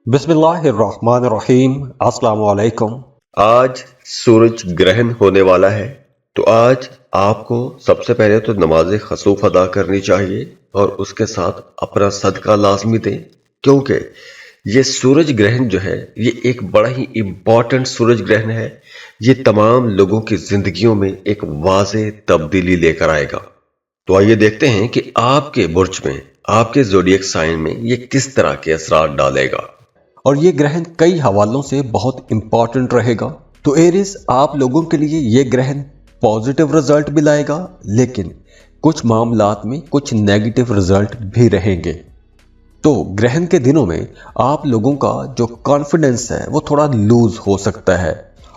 बिस्मिल्लाहिर्रहमानिर्रहीम। अस्सलाम वालेकुम। आज सूरज ग्रहण होने वाला है, तो आज आपको सबसे पहले तो नमाज खसूफ अदा करनी चाहिए और उसके साथ अपना सदका लाजमी दें, क्योंकि ये सूरज ग्रहण जो है ये एक बड़ा ही इम्पॉर्टेंट सूरज ग्रहण है। ये तमाम लोगों की जिंदगियों में एक वाज़ेह तब्दीली लेकर आएगा। तो आइए देखते हैं कि आपके बुर्ज में, आपके ज़ोडिएक साइन में ये किस तरह के असरार डालेगा। और ये ग्रहण कई हवालों से बहुत इंपॉर्टेंट रहेगा। तो एरीज, आप लोगों के लिए ये ग्रहण पॉजिटिव रिजल्ट भी लाएगा, लेकिन कुछ मामलात में कुछ नेगेटिव रिजल्ट भी रहेंगे। तो ग्रहण के दिनों में आप लोगों का जो कॉन्फिडेंस है वो थोड़ा लूज हो सकता है।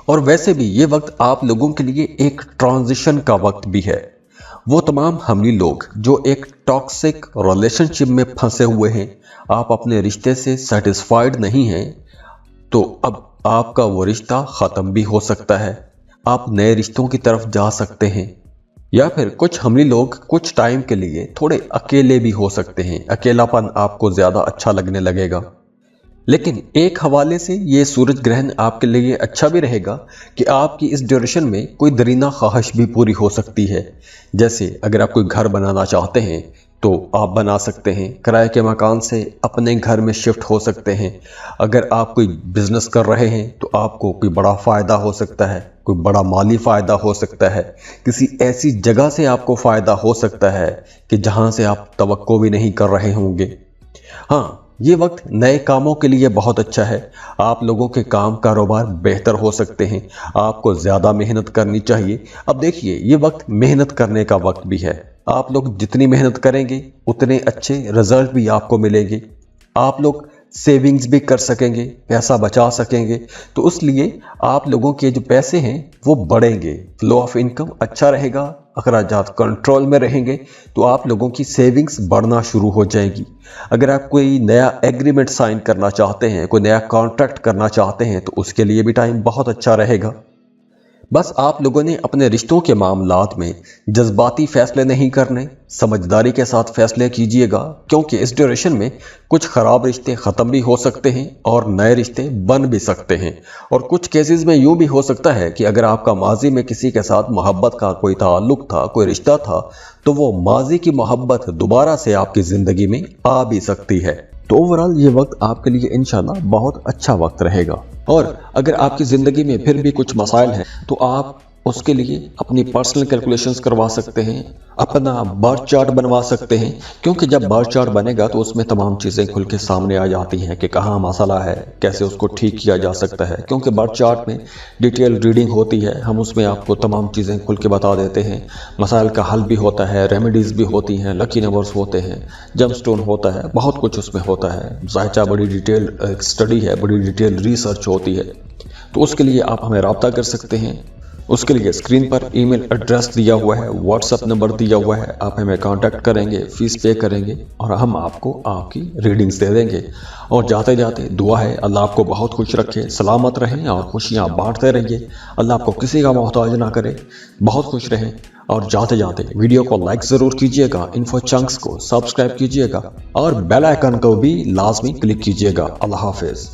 और वैसे भी ये वक्त आप लोगों के लिए एक ट्रांजिशन का वक्त भी है। वो तमाम हमली लोग जो एक टॉक्सिक रिलेशनशिप में फंसे हुए हैं, आप अपने रिश्ते से सेटिस्फाइड नहीं हैं, तो अब आपका वो रिश्ता ख़त्म भी हो सकता है। आप नए रिश्तों की तरफ जा सकते हैं। या फिर कुछ हमली लोग कुछ टाइम के लिए थोड़े अकेले भी हो सकते हैं। अकेलापन आपको ज़्यादा अच्छा लगने लगेगा। लेकिन एक हवाले से ये सूरज ग्रहण आपके लिए अच्छा भी रहेगा कि आपकी इस ड्यूरेशन में कोई दरीना ख्वाहिश भी पूरी हो सकती है। जैसे अगर आप कोई घर बनाना चाहते हैं तो आप बना सकते हैं, किराए के मकान से अपने घर में शिफ्ट हो सकते हैं। अगर आप कोई बिजनेस कर रहे हैं तो आपको कोई बड़ा फ़ायदा हो सकता है, कोई बड़ा माली फ़ायदा हो सकता है। किसी ऐसी जगह से आपको फ़ायदा हो सकता है कि जहां से आप तवक्को भी नहीं कर रहे होंगे। हाँ, ये वक्त नए कामों के लिए बहुत अच्छा है। आप लोगों के काम कारोबार बेहतर हो सकते हैं। आपको ज़्यादा मेहनत करनी चाहिए। अब देखिए, ये वक्त मेहनत करने का वक्त भी है। आप लोग जितनी मेहनत करेंगे उतने अच्छे रिजल्ट भी आपको मिलेंगे। आप लोग सेविंग्स भी कर सकेंगे, पैसा बचा सकेंगे। तो इसलिए आप लोगों के जो पैसे हैं वो बढ़ेंगे, फ्लो ऑफ इनकम अच्छा रहेगा, अखराजात कंट्रोल में रहेंगे। तो आप लोगों की सेविंग्स बढ़ना शुरू हो जाएगी। अगर आप कोई नया एग्रीमेंट साइन करना चाहते हैं, कोई नया कॉन्ट्रैक्ट करना चाहते हैं, तो उसके लिए भी टाइम बहुत अच्छा रहेगा। बस आप लोगों ने अपने रिश्तों के मामलात में जज्बाती फैसले नहीं करने, समझदारी के साथ फैसले कीजिएगा, क्योंकि इस ड्यूरेशन में कुछ ख़राब रिश्ते ख़त्म भी हो सकते हैं और नए रिश्ते बन भी सकते हैं। और कुछ केसेस में यूँ भी हो सकता है कि अगर आपका माजी में किसी के साथ मोहब्बत का कोई ताल्लुक था, कोई रिश्ता था, तो वो माजी की मोहब्बत दोबारा से आपकी ज़िंदगी में आ भी सकती है। तो ओवरऑल ये वक्त आपके लिए इंशाल्लाह बहुत अच्छा वक्त रहेगा। और अगर आपकी ज़िंदगी में फिर भी कुछ मसाइल हैं तो आप उसके लिए अपनी पर्सनल कैलकुलेशंस करवा सकते हैं, अपना बर्थ चार्ट बनवा सकते हैं। क्योंकि जब बर्थ चार्ट बनेगा तो उसमें तमाम चीज़ें खुल के सामने आ जाती हैं कि कहाँ मसला है, कैसे उसको ठीक किया जा सकता है। क्योंकि बर्थ चार्ट में डिटेल रीडिंग होती है, हम उसमें आपको तमाम चीज़ें खुल के बता देते हैं। मसाइल का हल भी होता है, रेमेडीज़ भी होती हैं, लकी नंबर्स होते हैं, जम स्टोन होता है, बहुत कुछ उसमें होता है। ज़ाहिर बड़ी डिटेल स्टडी है, बड़ी डिटेल रिसर्च होती है। तो उसके लिए आप हमें रब्ता कर सकते हैं। उसके लिए स्क्रीन पर ईमेल एड्रेस दिया हुआ है, व्हाट्सएप नंबर दिया हुआ है। आप हमें कांटेक्ट करेंगे, फीस पे करेंगे और हम आपको आपकी रीडिंग्स दे देंगे। और जाते जाते दुआ है अल्लाह आपको बहुत खुश रखे, सलामत रहें और खुशियाँ बांटते रहिए। अल्लाह आपको किसी का मोहताज ना करे, बहुत खुश रहें। और जाते जाते वीडियो को लाइक ज़रूर कीजिएगा, इन्फो चंक्स को सब्सक्राइब कीजिएगा और बेल आइकन को भी लाजमी क्लिक कीजिएगा। अल्लाह हाफिज़।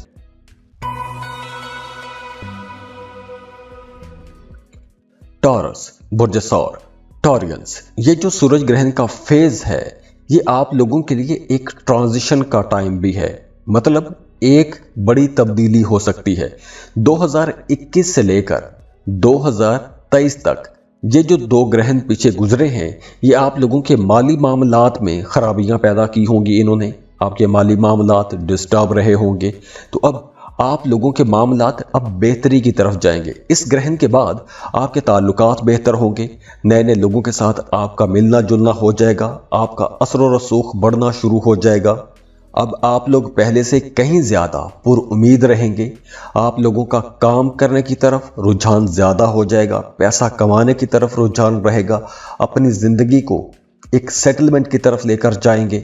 टॉरस, बुर्ज सौर, टॉरियंस, ये जो सूरज ग्रहण का फेज है ये आप लोगों के लिए एक ट्रांजिशन का टाइम भी है। मतलब एक बड़ी तब्दीली हो सकती है। 2021 से लेकर 2023 तक ये जो दो ग्रहण पीछे गुजरे हैं ये आप लोगों के माली मामलात में खराबियां पैदा की होंगी। इन्होंने आपके माली मामलात डिस्टर्ब रहे होंगे। तो अब आप लोगों के मामलात अब बेहतरी की तरफ जाएंगे। इस ग्रहण के बाद आपके ताल्लुकात बेहतर होंगे, नए नए लोगों के साथ आपका मिलना जुलना हो जाएगा, आपका असर व रसूख बढ़ना शुरू हो जाएगा। अब आप लोग पहले से कहीं ज़्यादा पुरउम्मीद रहेंगे। आप लोगों का काम करने की तरफ रुझान ज़्यादा हो जाएगा, पैसा कमाने की तरफ रुझान रहेगा, अपनी ज़िंदगी को एक सेटलमेंट की तरफ लेकर जाएंगे।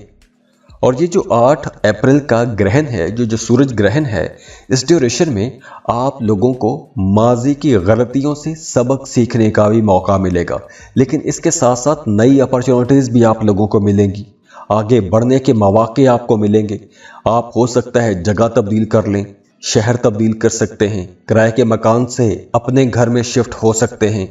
और ये जो 8 अप्रैल का ग्रहण है, जो सूरज ग्रहण है, इस ड्यूरेशन में आप लोगों को माजी की गलतियों से सबक सीखने का भी मौका मिलेगा। लेकिन इसके साथ साथ नई अपॉर्चुनिटीज़ भी आप लोगों को मिलेंगी। आगे बढ़ने के मौके आपको मिलेंगे। आप हो सकता है जगह तब्दील कर लें, शहर तब्दील कर सकते हैं, किराए के मकान से अपने घर में शिफ्ट हो सकते हैं।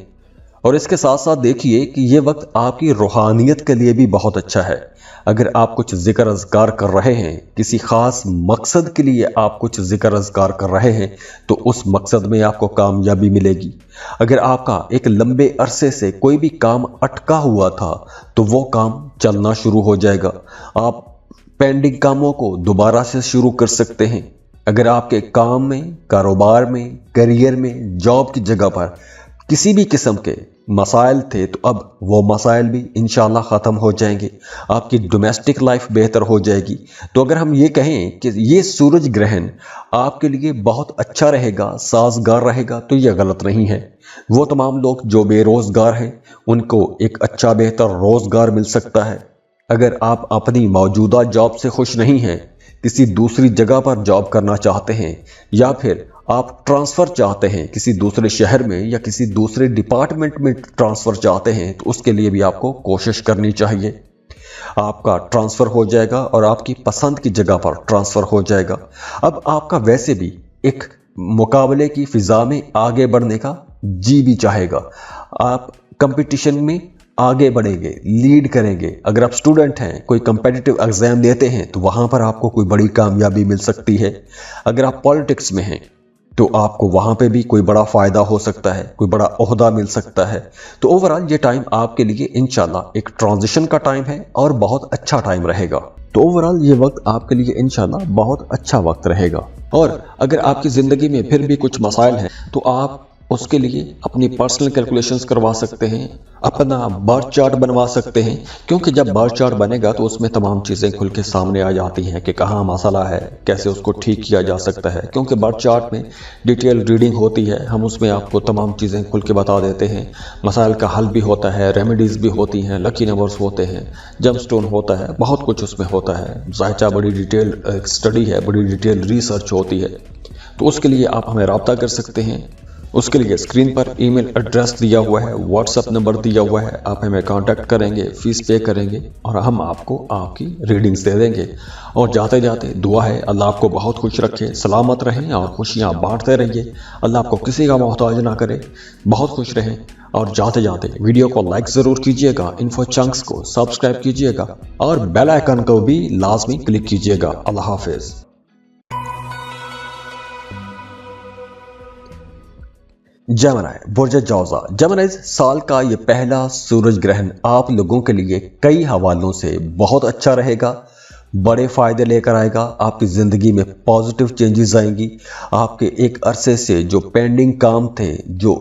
और इसके साथ साथ देखिए कि ये वक्त आपकी रूहानियत के लिए भी बहुत अच्छा है। अगर आप कुछ जिक्र अज़कार कर रहे हैं, किसी ख़ास मकसद के लिए आप कुछ जिक्र अज़कार कर रहे हैं, तो उस मकसद में आपको कामयाबी मिलेगी। अगर आपका एक लंबे अरसे से कोई भी काम अटका हुआ था तो वो काम चलना शुरू हो जाएगा। आप पेंडिंग कामों को दोबारा से शुरू कर सकते हैं। अगर आपके काम में, कारोबार में, करियर में, जॉब की जगह पर किसी भी किस्म के मसाइल थे तो अब वो मसाइल भी इंशाल्लाह ख़त्म हो जाएंगे। आपकी डोमेस्टिक लाइफ बेहतर हो जाएगी। तो अगर हम ये कहें कि ये सूरज ग्रहण आपके लिए बहुत अच्छा रहेगा, साजगार रहेगा, तो ये गलत नहीं है। वो तमाम लोग जो बेरोज़गार हैं उनको एक अच्छा बेहतर रोज़गार मिल सकता है। अगर आप अपनी मौजूदा जॉब से खुश नहीं हैं, किसी दूसरी जगह पर जॉब करना चाहते हैं, या फिर आप ट्रांसफ़र चाहते हैं किसी दूसरे शहर में या किसी दूसरे डिपार्टमेंट में ट्रांसफ़र चाहते हैं, तो उसके लिए भी आपको कोशिश करनी चाहिए। आपका ट्रांसफ़र हो जाएगा और आपकी पसंद की जगह पर ट्रांसफ़र हो जाएगा। अब आपका वैसे भी एक मुकाबले की फ़िज़ा में आगे बढ़ने का जी भी चाहेगा। आप कंपटीशन में आगे बढ़ेंगे, लीड करेंगे। अगर आप स्टूडेंट हैं, कोई कम्पिटिटिव एग्ज़ाम देते हैं, तो वहाँ पर आपको कोई बड़ी कामयाबी मिल सकती है। अगर आप पॉलिटिक्स में हैं तो आपको वहाँ पे भी कोई बड़ा फ़ायदा हो सकता है, कोई बड़ा ओहदा मिल सकता है। तो ओवरऑल ये टाइम आपके लिए इंशाल्लाह एक ट्रांजिशन का टाइम है और बहुत अच्छा टाइम रहेगा। तो ओवरऑल ये वक्त आपके लिए इंशाल्लाह बहुत अच्छा वक्त रहेगा। और अगर आपकी ज़िंदगी में फिर भी कुछ मसाइल हैं तो आप उसके लिए अपनी पर्सनल कैलकुलेशंस करवा सकते हैं, अपना बर्थ चार्ट बनवा सकते हैं, क्योंकि जब बर्थ चार्ट बनेगा तो उसमें तमाम चीज़ें खुल के सामने आ जाती हैं कि कहाँ मसला है, कैसे उसको ठीक किया जा सकता है। क्योंकि बर्थ चार्ट में डिटेल रीडिंग होती है, हम उसमें आपको तमाम चीज़ें खुल के बता देते हैं। मसाइल का हल भी होता है, रेमेडीज़ भी होती हैं, लकी नंबर्स होते हैं, जम स्टोन होता है, बहुत कुछ उसमें होता है। ज़ाहिर बड़ी डिटेल स्टडी है, बड़ी डिटेल रिसर्च होती है। तो उसके लिए आप हमें रब्ता कर सकते हैं। उसके लिए स्क्रीन पर ईमेल एड्रेस दिया हुआ है, व्हाट्सएप नंबर दिया हुआ है। आप हमें कांटेक्ट करेंगे, फीस पे करेंगे और हम आपको आपकी रीडिंग्स दे देंगे। और जाते जाते दुआ है अल्लाह आपको बहुत खुश रखे, सलामत रहें और खुशियाँ बांटते रहिए। अल्लाह आपको किसी का मोहताज ना करे, बहुत खुश रहें। और जाते जाते वीडियो को लाइक ज़रूर कीजिएगा, इन्फो चंक्स को सब्सक्राइब कीजिएगा और बेल आइकन को भी लाजमी क्लिक कीजिएगा। अल्लाह हाफिज़। जेमिनी, बुर्ज जौज़ा। जेमिनी, साल का ये पहला सूरज ग्रहण आप लोगों के लिए कई हवालों से बहुत अच्छा रहेगा, बड़े फ़ायदे लेकर आएगा। आपकी ज़िंदगी में पॉजिटिव चेंजेस आएंगी। आपके एक अरसे से जो पेंडिंग काम थे, जो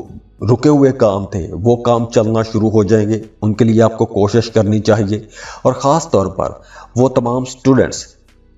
रुके हुए काम थे, वो काम चलना शुरू हो जाएंगे। उनके लिए आपको कोशिश करनी चाहिए। और ख़ास तौर पर वो तमाम स्टूडेंट्स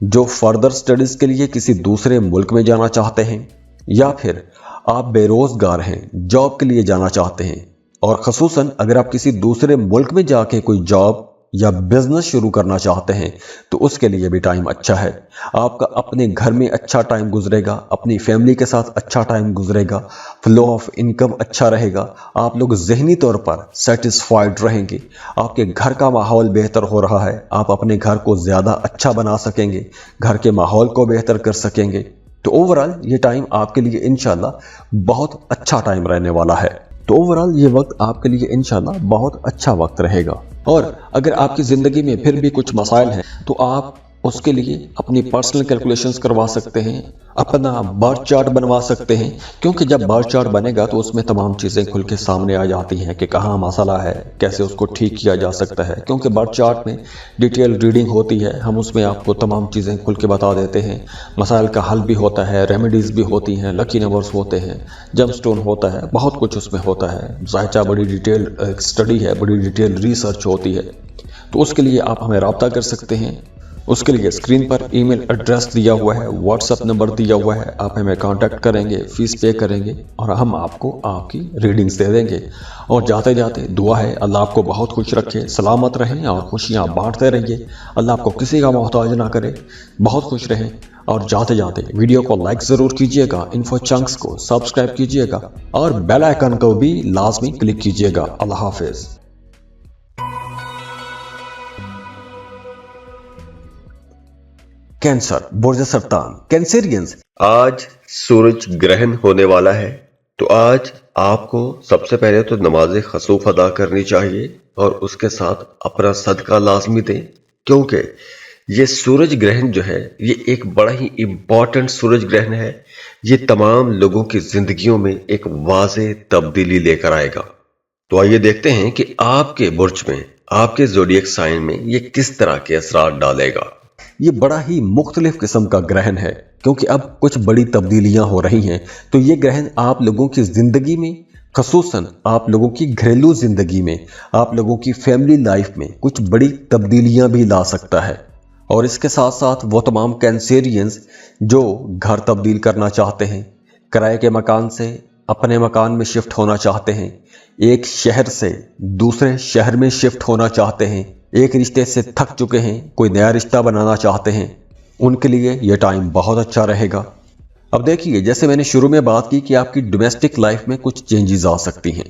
जो फर्दर स्टडीज़ के लिए किसी दूसरे मुल्क में जाना चाहते हैं, या फिर आप बेरोज़गार हैं, जॉब के लिए जाना चाहते हैं, और ख़ुसूसन अगर आप किसी दूसरे मुल्क में जाके कोई जॉब या बिज़नेस शुरू करना चाहते हैं, तो उसके लिए भी टाइम अच्छा है। आपका अपने घर में अच्छा टाइम गुजरेगा, अपनी फैमिली के साथ अच्छा टाइम गुजरेगा, फ्लो ऑफ इनकम अच्छा रहेगा। आप लोग ज़हनी तौर पर सेटिस्फाइड रहेंगे। आपके घर का माहौल बेहतर हो रहा है, आप अपने घर को ज़्यादा अच्छा बना सकेंगे, घर के माहौल को बेहतर कर सकेंगे। तो ओवरऑल ये टाइम आपके लिए इंशाल्लाह बहुत अच्छा टाइम रहने वाला है। तो ओवरऑल ये वक्त आपके लिए इंशाल्लाह बहुत अच्छा वक्त रहेगा। और अगर आपकी ज़िंदगी में फिर भी कुछ मसाइल हैं तो आप उसके लिए अपनी पर्सनल कैलकुलेशंस करवा सकते हैं, अपना बर्थ चार्ट बनवा सकते हैं, क्योंकि जब बर्थ चार्ट बनेगा तो उसमें तमाम चीज़ें खुल के सामने आ जाती हैं कि कहाँ मसला है, कैसे उसको ठीक किया जा सकता है। क्योंकि बर्थ चार्ट में डिटेल रीडिंग होती है, हम उसमें आपको तमाम चीज़ें खुल के बता देते हैं। मसाइल का हल भी होता है, रेमेडीज़ भी होती हैं, लकी नंबर्स होते हैं, जम स्टोन होता है, बहुत कुछ उसमें होता है। ज़ाहिर बड़ी डिटेल स्टडी है, बड़ी डिटेल रिसर्च होती है। तो उसके लिए आप हमें रब्ता कर सकते हैं। उसके लिए स्क्रीन पर ईमेल एड्रेस दिया हुआ है, व्हाट्सएप नंबर दिया हुआ है। आप हमें कांटेक्ट करेंगे, फीस पे करेंगे और हम आपको आपकी रीडिंग्स दे देंगे। और जाते जाते दुआ है अल्लाह आपको बहुत खुश रखे, सलामत रहें और खुशियाँ बांटते रहिए। अल्लाह आपको किसी का मोहताज ना करे, बहुत खुश रहें। और जाते जाते वीडियो को लाइक ज़रूर कीजिएगा, इन्फो चंक्स को सब्सक्राइब कीजिएगा और बेल आइकन को भी लाजमी क्लिक कीजिएगा। अल्लाह हाफिज़। कैंसर, बुर्ज सरतान, कैंसेरियंस। आज सूरज ग्रहण होने वाला है, तो आज आपको सबसे पहले तो नमाज खसूफ अदा करनी चाहिए और उसके साथ अपना सदका लाजमी दें, क्योंकि ये सूरज ग्रहण जो है ये एक बड़ा ही इम्पॉर्टेंट सूरज ग्रहण है। ये तमाम लोगों की जिंदगियों में एक वाज़ेह तब्दीली लेकर आएगा। तो आइए देखते हैं कि आपके बुर्ज में, आपके ज़ोडिएक साइन में ये किस तरह के असरात डालेगा। ये बड़ा ही मुख्तलिफ किस्म का ग्रहण है, क्योंकि अब कुछ बड़ी तब्दीलियां हो रही हैं। तो ये ग्रहण आप लोगों की जिंदगी में, खसूसन आप लोगों की घरेलू जिंदगी में, आप लोगों की फैमिली लाइफ में कुछ बड़ी तब्दीलियां भी ला सकता है। और इसके साथ साथ वो तमाम कैंसेरियंस जो घर तब्दील करना चाहते हैं, किराए के मकान से अपने मकान में शिफ्ट होना चाहते हैं, एक शहर से दूसरे शहर में शिफ्ट होना चाहते हैं, एक रिश्ते से थक चुके हैं, कोई नया रिश्ता बनाना चाहते हैं, उनके लिए यह टाइम बहुत अच्छा रहेगा। अब देखिए, जैसे मैंने शुरू में बात की कि आपकी डोमेस्टिक लाइफ में कुछ चेंजेस आ सकती हैं।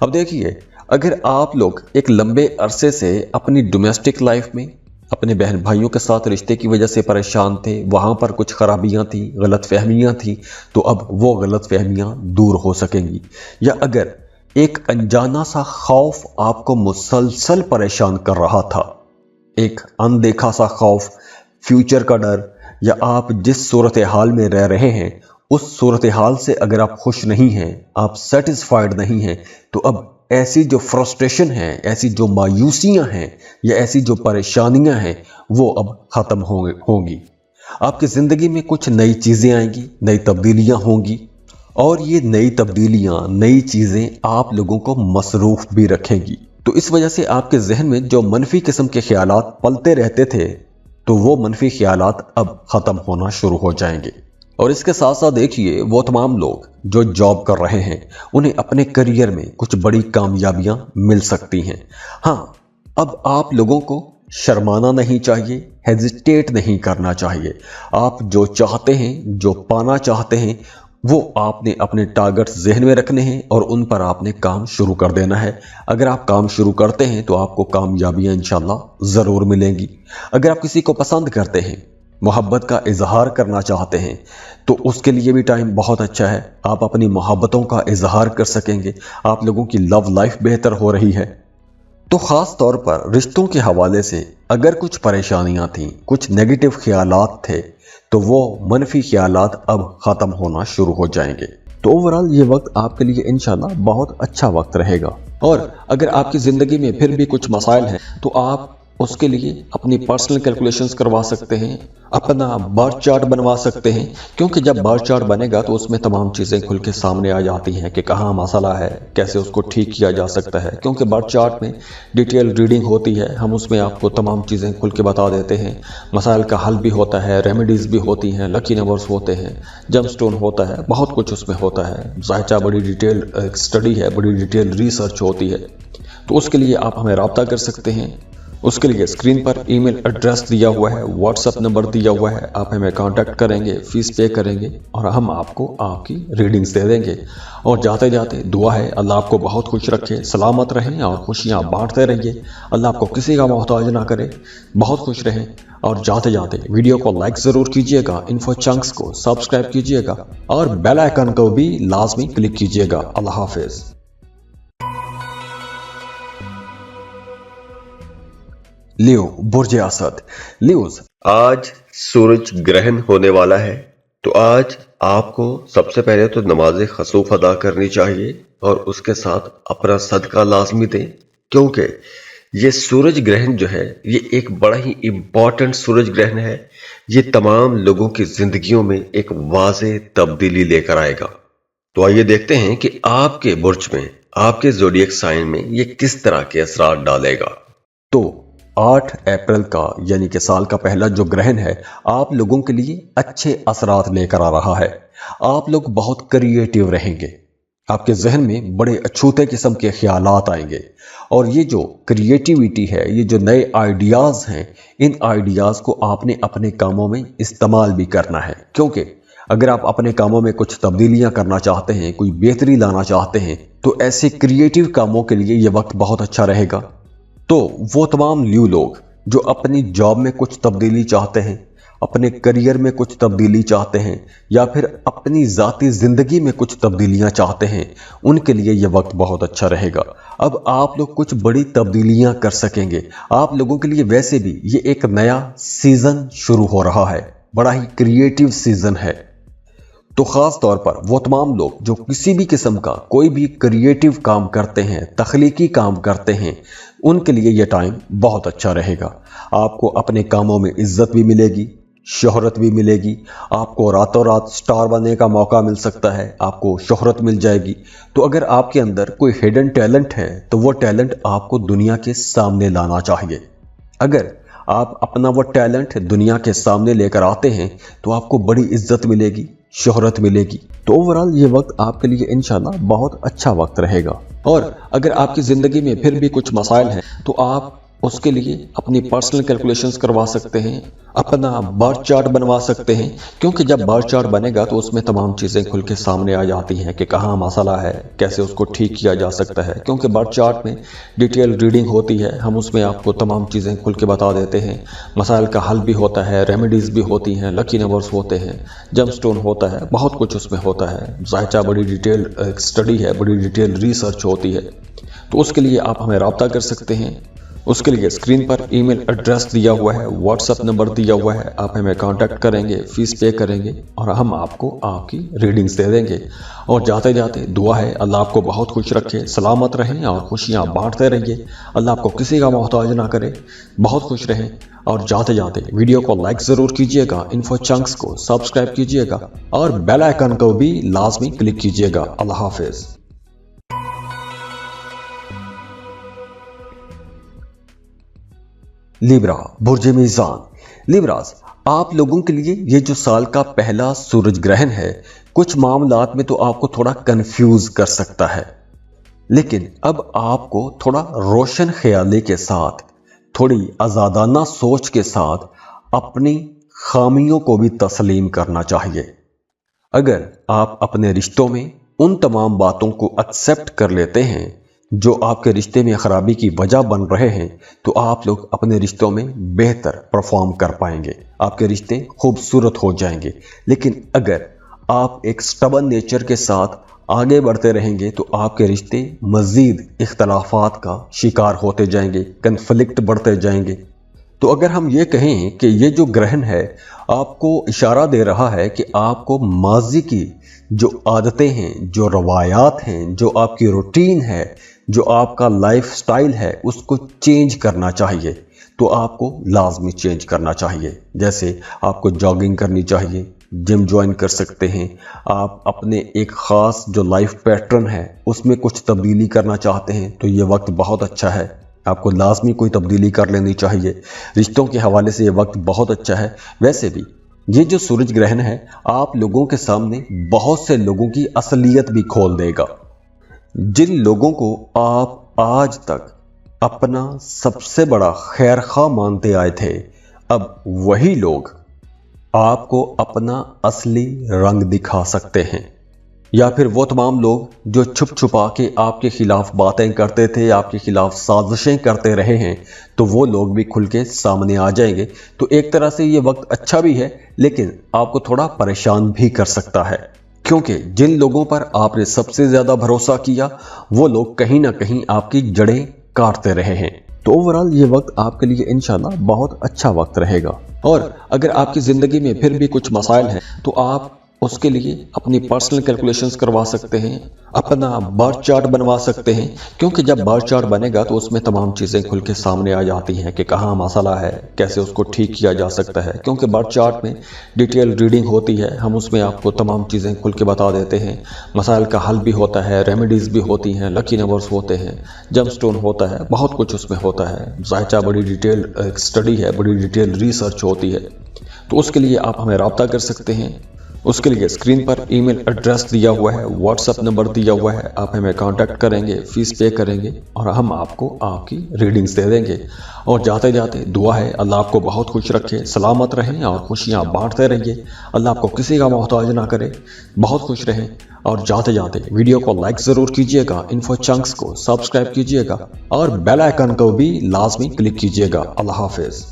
अब देखिए, अगर आप लोग एक लंबे अरसे से अपनी डोमेस्टिक लाइफ में अपने बहन भाइयों के साथ रिश्ते की वजह से परेशान थे, वहाँ पर कुछ खराबियाँ थी, गलत फहमियाँ थी, तो अब वो गलत फहमियाँ दूर हो सकेंगी। या अगर एक अनजाना सा खौफ आपको मुसलसल परेशान कर रहा था, एक अनदेखा सा खौफ, फ्यूचर का डर, या आप जिस सूरत हाल में रह रहे हैं उस सूरत हाल से अगर आप खुश नहीं हैं, आप सेटिस्फाइड नहीं हैं, तो अब ऐसी जो फ्रस्ट्रेशन है, ऐसी जो मायूसियां हैं या ऐसी जो परेशानियां हैं, वो अब ख़त्म होंगी। आपकी ज़िंदगी में कुछ नई चीज़ें आएंगी, नई तब्दीलियां होंगी, और ये नई तब्दीलियां, नई चीज़ें आप लोगों को मसरूफ़ भी रखेंगी। तो इस वजह से आपके जहन में जो मनफी किस्म के ख्यालात पलते रहते थे, तो वो मनफी ख्यालात अब ख़त्म होना शुरू हो जाएंगे। और इसके साथ साथ देखिए, वो तमाम लोग जो जॉब कर रहे हैं, उन्हें अपने करियर में कुछ बड़ी कामयाबियां मिल सकती हैं। हाँ, अब आप लोगों को शर्माना नहीं चाहिए, हेजिटेट नहीं करना चाहिए। आप जो चाहते हैं, जो पाना चाहते हैं, वो आपने अपने टारगेट्स जहन में रखने हैं और उन पर आपने काम शुरू कर देना है। अगर आप काम शुरू करते हैं तो आपको कामयाबियां इंशाल्लाह ज़रूर मिलेंगी। अगर आप किसी को पसंद करते हैं, मोहब्बत का इजहार करना चाहते हैं, तो उसके लिए भी टाइम बहुत अच्छा है। आप अपनी मोहब्बतों का इजहार कर सकेंगे। आप लोगों की लव लाइफ बेहतर हो रही है। तो ख़ास तौर पर रिश्तों के हवाले से अगर कुछ परेशानियां थीं, कुछ नेगेटिव ख्यालात थे, तो वो मनफी ख्यालात अब ख़त्म होना शुरू हो जाएंगे। तो ओवरऑल ये वक्त आपके लिए इंशाल्लाह बहुत अच्छा वक्त रहेगा। और अगर आपकी ज़िंदगी में फिर भी कुछ मसाइल हैं, तो आप उसके लिए अपनी पर्सनल कैलकुलेशंस करवा सकते हैं, अपना बर्थ चार्ट बनवा सकते हैं, क्योंकि जब बर्थ चार्ट बनेगा तो उसमें तमाम चीज़ें खुल के सामने आ जाती हैं कि कहाँ मसला है, कैसे उसको ठीक किया जा सकता है। क्योंकि बर्थ चार्ट में डिटेल रीडिंग होती है, हम उसमें आपको तमाम चीज़ें खुल के बता देते हैं। मसाइल का हल भी होता है, रेमेडीज़ भी होती हैं, लकी नंबर्स होते हैं, जम स्टोन होता है, बहुत कुछ उसमें होता है। ज़ाहिर बड़ी डिटेल स्टडी है, बड़ी डिटेल रिसर्च होती है। तो उसके लिए आप हमें रब्ता कर सकते हैं। उसके लिए स्क्रीन पर ईमेल एड्रेस दिया हुआ है, व्हाट्सएप नंबर दिया हुआ है, आप हमें कांटेक्ट करेंगे, फीस पे करेंगे और हम आपको आपकी रीडिंग्स दे देंगे। और जाते जाते दुआ है, अल्लाह आपको बहुत खुश रखे, सलामत रहें और खुशियाँ बांटते रहिए। अल्लाह आपको किसी का मोहताज ना करे, बहुत खुश रहें। और जाते जाते वीडियो को लाइक ज़रूर कीजिएगा, इन्फो चंक्स को सब्सक्राइब कीजिएगा और बेल आइकन को भी लाजमी क्लिक कीजिएगा। अल्लाह हाफिज़। लियो, बुर्ज असद, लियोज। आज सूरज ग्रहण होने वाला है, तो आज आपको सबसे पहले तो नमाज खसूफ अदा करनी चाहिए और उसके साथ अपना सदका लाजमी दें, क्योंकि ये सूरज ग्रहण जो है ये एक बड़ा ही इम्पॉर्टेंट सूरज ग्रहण है। ये तमाम लोगों की जिंदगियों में एक वाज़ेह तब्दीली लेकर आएगा। तो आइए देखते हैं कि आपके बुर्ज में, आपके ज़ोडिएक साइन में ये किस तरह के असरात डालेगा। तो 8 अप्रैल का यानी कि साल का पहला जो ग्रहण है, आप लोगों के लिए अच्छे असरात लेकर आ रहा है। आप लोग बहुत क्रिएटिव रहेंगे, आपके जहन में बड़े अछूते किस्म के ख्यालात आएंगे। और ये जो क्रिएटिविटी है, ये जो नए आइडियाज़ हैं, इन आइडियाज़ को आपने अपने कामों में इस्तेमाल भी करना है। क्योंकि अगर आप अपने कामों में कुछ तब्दीलियां करना चाहते हैं, कोई बेहतरी लाना चाहते हैं, तो ऐसे क्रिएटिव कामों के लिए ये वक्त बहुत अच्छा रहेगा। तो वो तमाम न्यू लोग जो अपनी जॉब में कुछ तब्दीली चाहते हैं, अपने करियर में कुछ तब्दीली चाहते हैं या फिर अपनी ज़ाती ज़िंदगी में कुछ तब्दीलियां चाहते हैं, उनके लिए ये वक्त बहुत अच्छा रहेगा। अब आप लोग कुछ बड़ी तब्दीलियां कर सकेंगे। आप लोगों के लिए वैसे भी ये एक नया सीज़न शुरू हो रहा है, बड़ा ही क्रिएटिव सीज़न है। तो ख़ास तौर पर वो तमाम लोग जो किसी भी किस्म का कोई भी क्रिएटिव काम करते हैं, तख्लीकी काम करते हैं, उनके लिए ये टाइम बहुत अच्छा रहेगा। आपको अपने कामों में इज्जत भी मिलेगी, शोहरत भी मिलेगी। आपको रातों रात स्टार बनने का मौका मिल सकता है, आपको शोहरत मिल जाएगी। तो अगर आपके अंदर कोई हिडन टैलेंट है तो वो टैलेंट आपको दुनिया के सामने लाना चाहिए। अगर आप अपना वो टैलेंट दुनिया के सामने लेकर आते हैं तो आपको बड़ी इज्जत मिलेगी, शोहरत मिलेगी। तो ओवरऑल ये वक्त आपके लिए इंशाल्लाह बहुत अच्छा वक्त रहेगा। और अगर आपकी ज़िंदगी में फिर भी कुछ मसाइल हैं तो आप उसके लिए अपनी पर्सनल कैलकुलेशंस करवा सकते हैं, अपना बर्थ चार्ट बनवा सकते हैं, क्योंकि जब बर्थ चार्ट बनेगा तो उसमें तमाम चीज़ें खुल के सामने आ जाती हैं कि कहाँ मसला है, कैसे उसको ठीक किया जा सकता है। क्योंकि बर्थ चार्ट में डिटेल रीडिंग होती है, हम उसमें आपको तमाम चीज़ें खुल के बता देते हैं। मसाइल का हल भी होता है, रेमेडीज़ भी होती हैं, लकी नंबर्स होते हैं, जम स्टोन होता है, बहुत कुछ उसमें होता है। ज़ाहिर बड़ी डिटेल स्टडी है, बड़ी डिटेल रिसर्च होती है। तो उसके लिए आप हमें रब्ता कर सकते हैं। उसके लिए स्क्रीन पर ईमेल एड्रेस दिया हुआ है, व्हाट्सएप नंबर दिया हुआ है, आप हमें कांटेक्ट करेंगे, फीस पे करेंगे और हम आपको आपकी रीडिंग्स दे देंगे। और जाते जाते दुआ है अल्लाह आपको बहुत खुश रखे, सलामत रहें और खुशियां बांटते रहिए। अल्लाह आपको किसी का मोहताज ना करे, बहुत खुश रहें। और जाते जाते वीडियो को लाइक ज़रूर कीजिएगा, इन्फो चंक्स को सब्सक्राइब कीजिएगा और बेल आइकन को भी लाजमी क्लिक कीजिएगा। अल्लाह हाफिज़। लिब्रा, बुर्ज मीज़ान। लिब्रास, आप लोगों के लिए ये जो साल का पहला सूरज ग्रहण है, कुछ मामलात में तो आपको थोड़ा कंफ्यूज कर सकता है, लेकिन अब आपको थोड़ा रोशन ख्याली के साथ, थोड़ी आज़ादाना सोच के साथ अपनी खामियों को भी तस्लीम करना चाहिए। अगर आप अपने रिश्तों में उन तमाम बातों को एक्सेप्ट कर लेते हैं जो आपके रिश्ते में खराबी की वजह बन रहे हैं, तो आप लोग अपने रिश्तों में बेहतर परफॉर्म कर पाएंगे, आपके रिश्ते खूबसूरत हो जाएंगे। लेकिन अगर आप एक स्टबन नेचर के साथ आगे बढ़ते रहेंगे तो आपके रिश्ते मज़ीद इख्तलाफात का शिकार होते जाएंगे, कन्फ्लिक्ट बढ़ते जाएंगे। तो अगर हम ये कहें कि ये जो ग्रहण है आपको इशारा दे रहा है कि आपको माजी की जो आदतें हैं, जो रवायात हैं, जो आपकी रूटीन है, जो आपका लाइफ स्टाइल है, उसको चेंज करना चाहिए, तो आपको लाजमी चेंज करना चाहिए। जैसे आपको जॉगिंग करनी चाहिए, जिम ज्वाइन कर सकते हैं। आप अपने एक ख़ास जो लाइफ पैटर्न है उसमें कुछ तब्दीली करना चाहते हैं तो ये वक्त बहुत अच्छा है, आपको लाजमी कोई तब्दीली कर लेनी चाहिए। रिश्तों के हवाले से ये वक्त बहुत अच्छा है। वैसे भी ये जो सूरज ग्रहण है आप लोगों के सामने बहुत से लोगों की असलियत भी खोल देगा। जिन लोगों को आप आज तक अपना सबसे बड़ा खैर खा मानते आए थे, अब वही लोग आपको अपना असली रंग दिखा सकते हैं। या फिर वो तमाम लोग जो छुप छुपा के आपके खिलाफ बातें करते थे, आपके खिलाफ साजिशें करते रहे हैं, तो वो लोग भी खुल के सामने आ जाएंगे। तो एक तरह से ये वक्त अच्छा भी है, लेकिन आपको थोड़ा परेशान भी कर सकता है, क्योंकि जिन लोगों पर आपने सबसे ज़्यादा भरोसा किया वो लोग कहीं ना कहीं आपकी जड़ें काटते रहे हैं। तो ओवरऑल ये वक्त आपके लिए इंशाल्लाह बहुत अच्छा वक्त रहेगा। और अगर आपकी ज़िंदगी में फिर भी कुछ मसाइल हैं तो आप उसके लिए अपनी पर्सनल कैलकुलेशंस करवा सकते हैं, अपना बर्थ चार्ट बनवा सकते हैं, क्योंकि जब बर्थ चार्ट बनेगा तो उसमें तमाम चीज़ें खुल के सामने आ जाती हैं कि कहाँ मसला है, कैसे उसको ठीक किया जा सकता है। क्योंकि बर्थ चार्ट में डिटेल रीडिंग होती है, हम उसमें आपको तमाम चीज़ें खुल के बता देते हैं। मसाइल का हल भी होता है, रेमेडीज़ भी होती हैं, लकी नंबर्स होते हैं, जम स्टोन होता है, बहुत कुछ उसमें होता है। ज़ाहिर बड़ी डिटेल स्टडी है, बड़ी डिटेल रिसर्च होती है। तो उसके लिए आप हमें रब्ता कर सकते हैं। उसके लिए स्क्रीन पर ईमेल एड्रेस दिया हुआ है, व्हाट्सएप नंबर दिया हुआ है, आप हमें कांटेक्ट करेंगे, फीस पे करेंगे और हम आपको आपकी रीडिंग्स दे देंगे। और जाते जाते दुआ है अल्लाह आपको बहुत खुश रखे, सलामत रहें और खुशियां बांटते रहिए। अल्लाह आपको किसी का मोहताज ना करे, बहुत खुश रहें। और जाते जाते वीडियो को लाइक ज़रूर कीजिएगा, इन्फो चंक्स को सब्सक्राइब कीजिएगा और बेल आइकन को भी लाजमी क्लिक कीजिएगा। अल्लाह हाफिज़।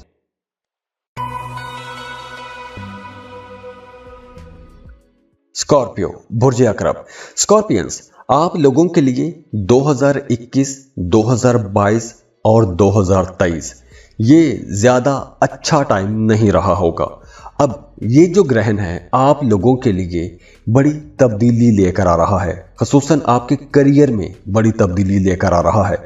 स्कॉर्पियो, बुर्ज अकरब। स्कॉर्पियंस, आप लोगों के लिए 2021, 2022 और 2023 ये ज़्यादा अच्छा टाइम नहीं रहा होगा। अब ये जो ग्रहण है आप लोगों के लिए बड़ी तब्दीली लेकर आ रहा है, ख़ुसूसन आपके करियर में बड़ी तब्दीली लेकर आ रहा है।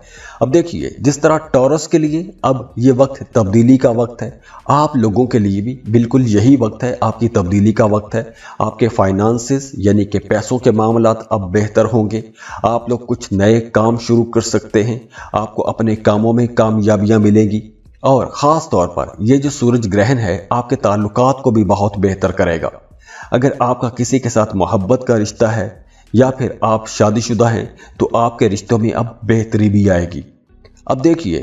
अब देखिए, जिस तरह टॉरस के लिए अब ये वक्त तब्दीली का वक्त है, आप लोगों के लिए भी बिल्कुल यही वक्त है, आपकी तब्दीली का वक्त है। आपके फाइनेंसेस यानी कि पैसों के मामलात अब बेहतर होंगे। आप लोग कुछ नए काम शुरू कर सकते हैं, आपको अपने कामों में कामयाबियां मिलेंगी। और ख़ास तौर पर ये जो सूरज ग्रहण है आपके ताल्लुकात को भी बहुत बेहतर करेगा। अगर आपका किसी के साथ मोहब्बत का रिश्ता है या फिर आप शादीशुदा हैं तो आपके रिश्तों में अब बेहतरी भी आएगी। अब देखिए,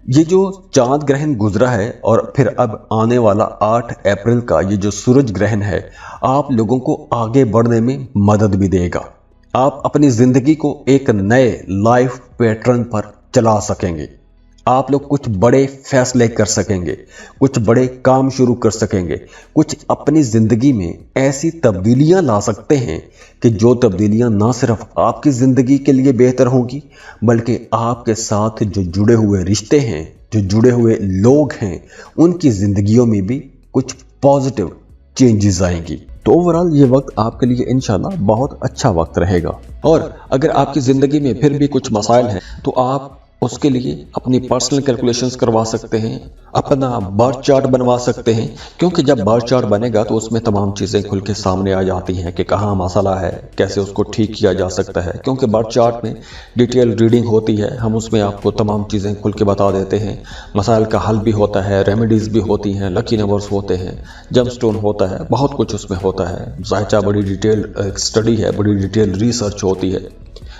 ये जो चांद ग्रहण गुजरा है और फिर अब आने वाला 8 अप्रैल का ये जो सूरज ग्रहण है आप लोगों को आगे बढ़ने में मदद भी देगा। आप अपनी ज़िंदगी को एक नए लाइफ पैटर्न पर चला सकेंगे। आप लोग कुछ बड़े फैसले कर सकेंगे, कुछ बड़े काम शुरू कर सकेंगे, कुछ अपनी ज़िंदगी में ऐसी तब्दीलियां ला सकते हैं कि जो तब्दीलियां ना सिर्फ आपकी ज़िंदगी के लिए बेहतर होंगी बल्कि आपके साथ जो जुड़े हुए रिश्ते हैं, जो जुड़े हुए लोग हैं, उनकी ज़िंदगियों में भी कुछ पॉजिटिव चेंजेस आएंगी। तो ओवरऑल ये वक्त आपके लिए इंशाल्लाह बहुत अच्छा वक्त रहेगा। और अगर आपकी ज़िंदगी में फिर भी कुछ मसाइल हैं तो आप उसके लिए अपनी पर्सनल कैलकुलेशंस करवा सकते हैं, अपना बर्थ चार्ट बनवा सकते हैं, क्योंकि जब बर्थ चार्ट बनेगा तो उसमें तमाम चीज़ें खुल के सामने आ जाती हैं कि कहाँ मसला है, कैसे उसको ठीक किया जा सकता है। क्योंकि बर्थ चार्ट में डिटेल रीडिंग होती है, हम उसमें आपको तमाम चीज़ें खुल के बता देते हैं। मसाइल का हल भी होता है, रेमेडीज़ भी होती हैं, लकी नंबर्स होते हैं, जम स्टोन होता है, बहुत कुछ उसमें होता है। ज़ाहिर बड़ी डिटेल स्टडी है, बड़ी डिटेल रिसर्च होती है।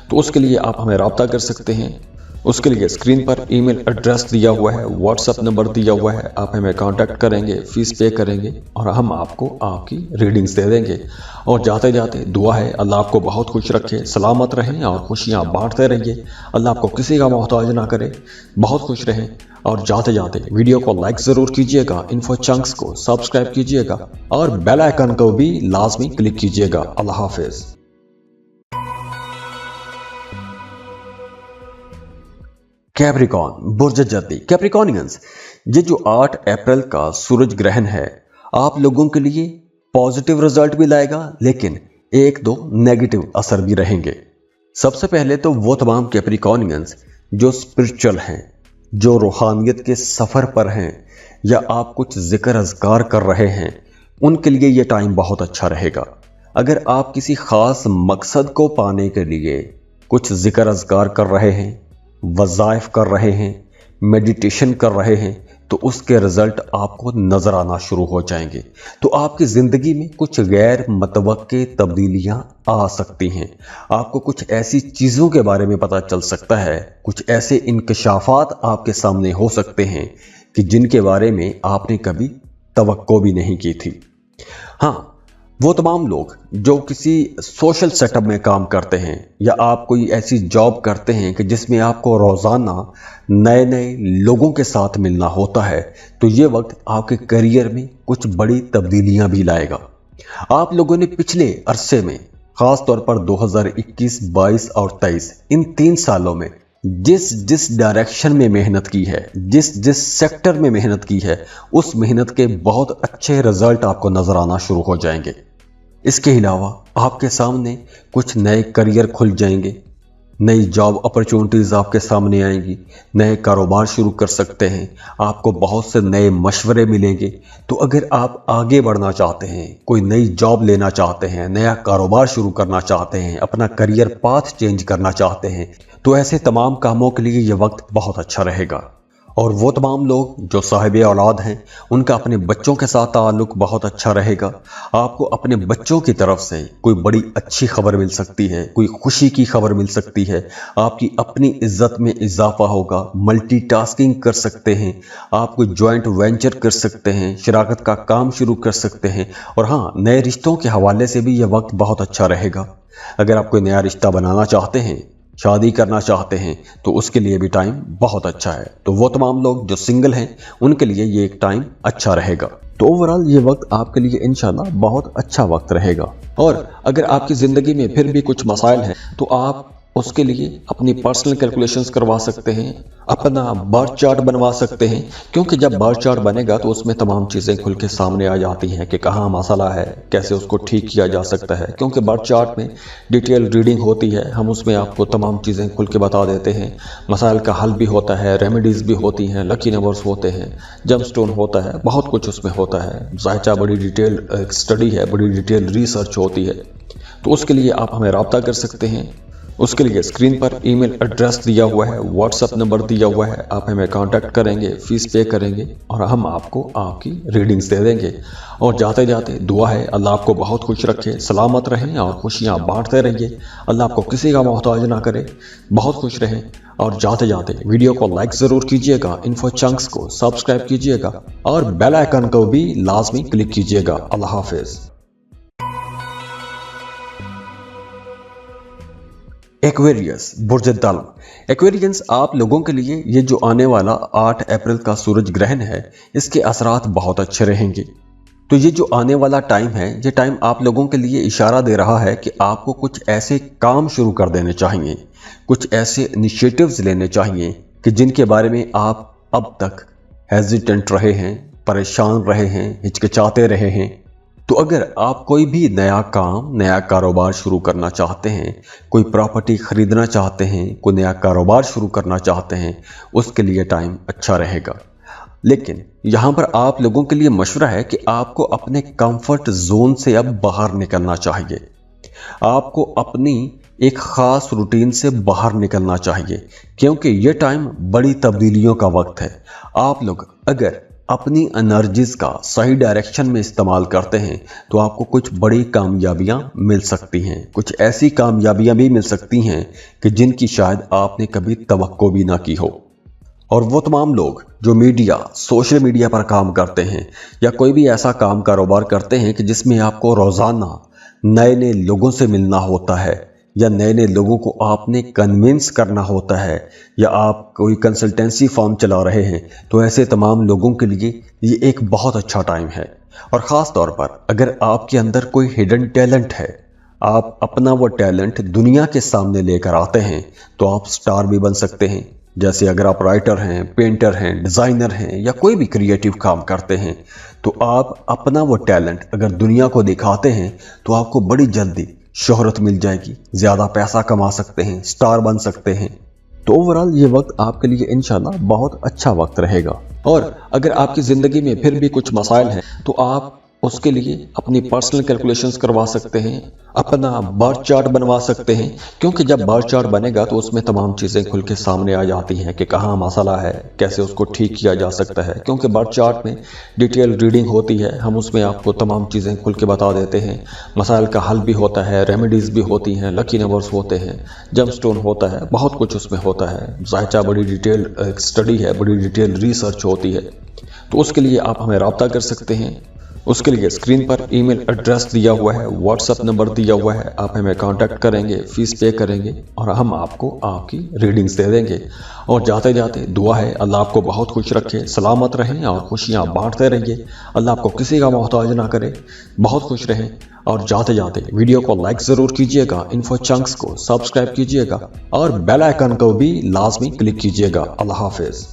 तो उसके लिए आप हमें रब्ता कर सकते हैं। उसके लिए स्क्रीन पर ईमेल एड्रेस दिया हुआ है, व्हाट्सएप नंबर दिया हुआ है, आप हमें कांटेक्ट करेंगे, फीस पे करेंगे और हम आपको आपकी रीडिंग्स दे देंगे। और जाते जाते दुआ है अल्लाह आपको बहुत खुश रखे, सलामत रहें और खुशियाँ बांटते रहिए। अल्लाह आपको किसी का मोहताज ना करे, बहुत खुश रहें। और जाते जाते वीडियो को लाइक ज़रूर कीजिएगा, इन्फो चंक्स को सब्सक्राइब कीजिएगा और बेल आइकन को भी लाजमी क्लिक कीजिएगा। अल्लाह हाफिज़। कैप्रिकॉन, बुर्ज जद्दी। कैप्रिकॉनियंस, ये जो 8 अप्रैल का सूरज ग्रहण है आप लोगों के लिए पॉजिटिव रिजल्ट भी लाएगा, लेकिन 1-2 नेगेटिव असर भी रहेंगे। सबसे पहले तो वो तमाम कैप्रिकॉनियंस जो स्पिरिचुअल हैं, जो रूहानियत के सफ़र पर हैं या आप कुछ जिक्र अज़कार कर रहे हैं, उनके लिए ये टाइम बहुत अच्छा रहेगा। अगर आप किसी ख़ास मकसद को पाने के लिए कुछ जिक्र अज़कार कर रहे हैं, वज़ाइफ कर रहे हैं, मेडिटेशन कर रहे हैं, तो उसके रिज़ल्ट आपको नज़र आना शुरू हो जाएंगे। तो आपकी ज़िंदगी में कुछ गैर मतवक्के तब्दीलियां आ सकती हैं। आपको कुछ ऐसी चीज़ों के बारे में पता चल सकता है, कुछ ऐसे इंकशाफात आपके सामने हो सकते हैं कि जिनके बारे में आपने कभी तवक्को भी नहीं की थी। हाँ, वो तमाम लोग जो किसी सोशल सेटअप में काम करते हैं या आप कोई ऐसी जॉब करते हैं कि जिसमें आपको रोज़ाना नए नए लोगों के साथ मिलना होता है, तो ये वक्त आपके करियर में कुछ बड़ी तब्दीलियां भी लाएगा। आप लोगों ने पिछले अरसे में ख़ास तौर पर 2021, 22 और 23 इन 3 सालों में जिस डायरेक्शन में मेहनत की है, जिस सेक्टर में मेहनत की है, उस मेहनत के बहुत अच्छे रिजल्ट आपको नज़र आना शुरू हो जाएंगे। इसके अलावा आपके सामने कुछ नए करियर खुल जाएंगे, नई जॉब अपॉर्चुनिटीज़ आपके सामने आएंगी, नए कारोबार शुरू कर सकते हैं, आपको बहुत से नए मशवरे मिलेंगे। तो अगर आप आगे बढ़ना चाहते हैं, कोई नई जॉब लेना चाहते हैं, नया कारोबार शुरू करना चाहते हैं, अपना करियर पाथ चेंज करना चाहते हैं, तो ऐसे तमाम कामों के लिए ये वक्त बहुत अच्छा रहेगा। और वो तमाम लोग जो साहिबे औलाद हैं, उनका अपने बच्चों के साथ ताल्लुक़ बहुत अच्छा रहेगा। आपको अपने बच्चों की तरफ से कोई बड़ी अच्छी खबर मिल सकती है, कोई खुशी की खबर मिल सकती है, आपकी अपनी इज्जत में इजाफा होगा, मल्टीटास्किंग कर सकते हैं, आप कोई जॉइंट वेंचर कर सकते हैं, शराकत का काम शुरू कर सकते हैं। और हाँ, नए रिश्तों के हवाले से भी यह वक्त बहुत अच्छा रहेगा। अगर आप कोई नया रिश्ता बनाना चाहते हैं, शादी करना चाहते हैं, तो उसके लिए भी टाइम बहुत अच्छा है। तो वो तमाम लोग जो सिंगल हैं उनके लिए ये एक टाइम अच्छा रहेगा। तो ओवरऑल ये वक्त आपके लिए इंशाल्लाह बहुत अच्छा वक्त रहेगा। और अगर आपकी ज़िंदगी में फिर भी कुछ मसाइल हैं तो आप उसके लिए अपनी पर्सनल कैलकुलेशंस करवा सकते हैं, अपना बर्थ चार्ट बनवा सकते हैं, क्योंकि जब बर्थ चार्ट बनेगा तो उसमें तमाम चीज़ें खुल के सामने आ जाती हैं कि कहाँ मसला है, कैसे उसको ठीक किया जा सकता है। क्योंकि बर्थ चार्ट में डिटेल रीडिंग होती है, हम उसमें आपको तमाम चीज़ें खुल के बता देते हैं। मसाइल का हल भी होता है, रेमेडीज़ भी होती हैं, लकी नंबर्स होते हैं, जम स्टोन होता है, बहुत कुछ उसमें होता है। ज़ाहिर बड़ी डिटेल स्टडी है, बड़ी डिटेल रिसर्च होती है। तो उसके लिए आप हमें रब्ता कर सकते हैं। उसके लिए स्क्रीन पर ईमेल एड्रेस दिया हुआ है, व्हाट्सएप नंबर दिया हुआ है, आप हमें कांटेक्ट करेंगे, फीस पे करेंगे और हम आपको आपकी रीडिंग्स दे देंगे। और जाते जाते दुआ है अल्लाह आपको बहुत खुश रखे, सलामत रहें और खुशियां बांटते रहिए। अल्लाह आपको किसी का मोहताज ना करे, बहुत खुश रहें। और जाते जाते वीडियो को लाइक ज़रूर कीजिएगा, इन्फो चंक्स को सब्सक्राइब कीजिएगा और बेल आइकन को भी लाजमी क्लिक कीजिएगा। अल्लाह हाफिज़। एक्वेरियस बुर्ज दल्म। एक्वेरियंस आप लोगों के लिए ये जो आने वाला 8 अप्रैल का सूरज ग्रहण है, इसके असरात बहुत अच्छे रहेंगे। तो ये जो आने वाला टाइम है, ये टाइम आप लोगों के लिए इशारा दे रहा है कि आपको कुछ ऐसे काम शुरू कर देने चाहिए, कुछ ऐसे इनिशिएटिव्स लेने चाहिए कि जिनके बारे में आप अब तक हेजिटेंट रहे हैं, परेशान रहे हैं, हिचकिचाते रहे हैं। तो अगर आप कोई भी नया काम, नया कारोबार शुरू करना चाहते हैं, कोई प्रॉपर्टी खरीदना चाहते हैं, कोई नया कारोबार शुरू करना चाहते हैं, उसके लिए टाइम अच्छा रहेगा। लेकिन यहाँ पर आप लोगों के लिए मशवरा है कि आपको अपने कंफर्ट जोन से अब बाहर निकलना चाहिए। आपको अपनी एक ख़ास रूटीन से बाहर निकलना चाहिए, क्योंकि ये टाइम बड़ी तब्दीलियों का वक्त है। आप लोग अगर अपनी एनर्जीज का सही डायरेक्शन में इस्तेमाल करते हैं तो आपको कुछ बड़ी कामयाबियां मिल सकती हैं, कुछ ऐसी कामयाबियां भी मिल सकती हैं कि जिनकी शायद आपने कभी तवक्को भी ना की हो। और वो तमाम लोग जो मीडिया, सोशल मीडिया पर काम करते हैं या कोई भी ऐसा काम कारोबार करते हैं कि जिसमें आपको रोज़ाना नए नए लोगों से मिलना होता है या नए नए लोगों को आपने कन्विंस करना होता है, या आप कोई कंसल्टेंसी फॉर्म चला रहे हैं, तो ऐसे तमाम लोगों के लिए ये एक बहुत अच्छा टाइम है। और ख़ास तौर पर अगर आपके अंदर कोई हिडन टैलेंट है, आप अपना वो टैलेंट दुनिया के सामने लेकर आते हैं, तो आप स्टार भी बन सकते हैं। जैसे अगर आप राइटर हैं, पेंटर हैं, डिज़ाइनर हैं या कोई भी क्रिएटिव काम करते हैं, तो आप अपना वो टैलेंट अगर दुनिया को दिखाते हैं तो आपको बड़ी जल्दी शोहरत मिल जाएगी, ज़्यादा पैसा कमा सकते हैं, स्टार बन सकते हैं। तो ओवरऑल ये वक्त आपके लिए इंशाल्लाह बहुत अच्छा वक्त रहेगा। और अगर आपकी ज़िंदगी में फिर भी कुछ मसाइल हैं तो आप उसके लिए अपनी पर्सनल कैलकुलेशंस करवा सकते हैं, अपना बर्थ चार्ट बनवा सकते हैं, क्योंकि जब बर्थ चार्ट बनेगा तो उसमें तमाम चीज़ें खुल के सामने आ जाती हैं कि कहाँ मसला है, कैसे उसको ठीक किया जा सकता है। क्योंकि बर्थ चार्ट में डिटेल रीडिंग होती है, हम उसमें आपको तमाम चीज़ें खुल के बता देते हैं। मसाइल का हल भी होता है, रेमेडीज़ भी होती हैं, लकी नंबर्स होते हैं, जम स्टोन होता है, बहुत कुछ उसमें होता है। ज़ाहिर बड़ी डिटेल स्टडी है, बड़ी डिटेल रिसर्च होती है। तो उसके लिए आप हमें रब्ता कर सकते हैं। उसके लिए स्क्रीन पर ईमेल एड्रेस दिया हुआ है, व्हाट्सएप नंबर दिया हुआ है, आप हमें कांटेक्ट करेंगे, फीस पे करेंगे और हम आपको आपकी रीडिंग्स दे देंगे। और जाते जाते दुआ है अल्लाह आपको बहुत खुश रखे, सलामत रहें और खुशियां बांटते रहिए। अल्लाह आपको किसी का मोहताज ना करे, बहुत खुश रहें। और जाते जाते वीडियो को लाइक ज़रूर कीजिएगा, इन्फो चंक्स को सब्सक्राइब कीजिएगा और बेल आइकन को भी लाजमी क्लिक कीजिएगा। अल्लाह हाफिज़।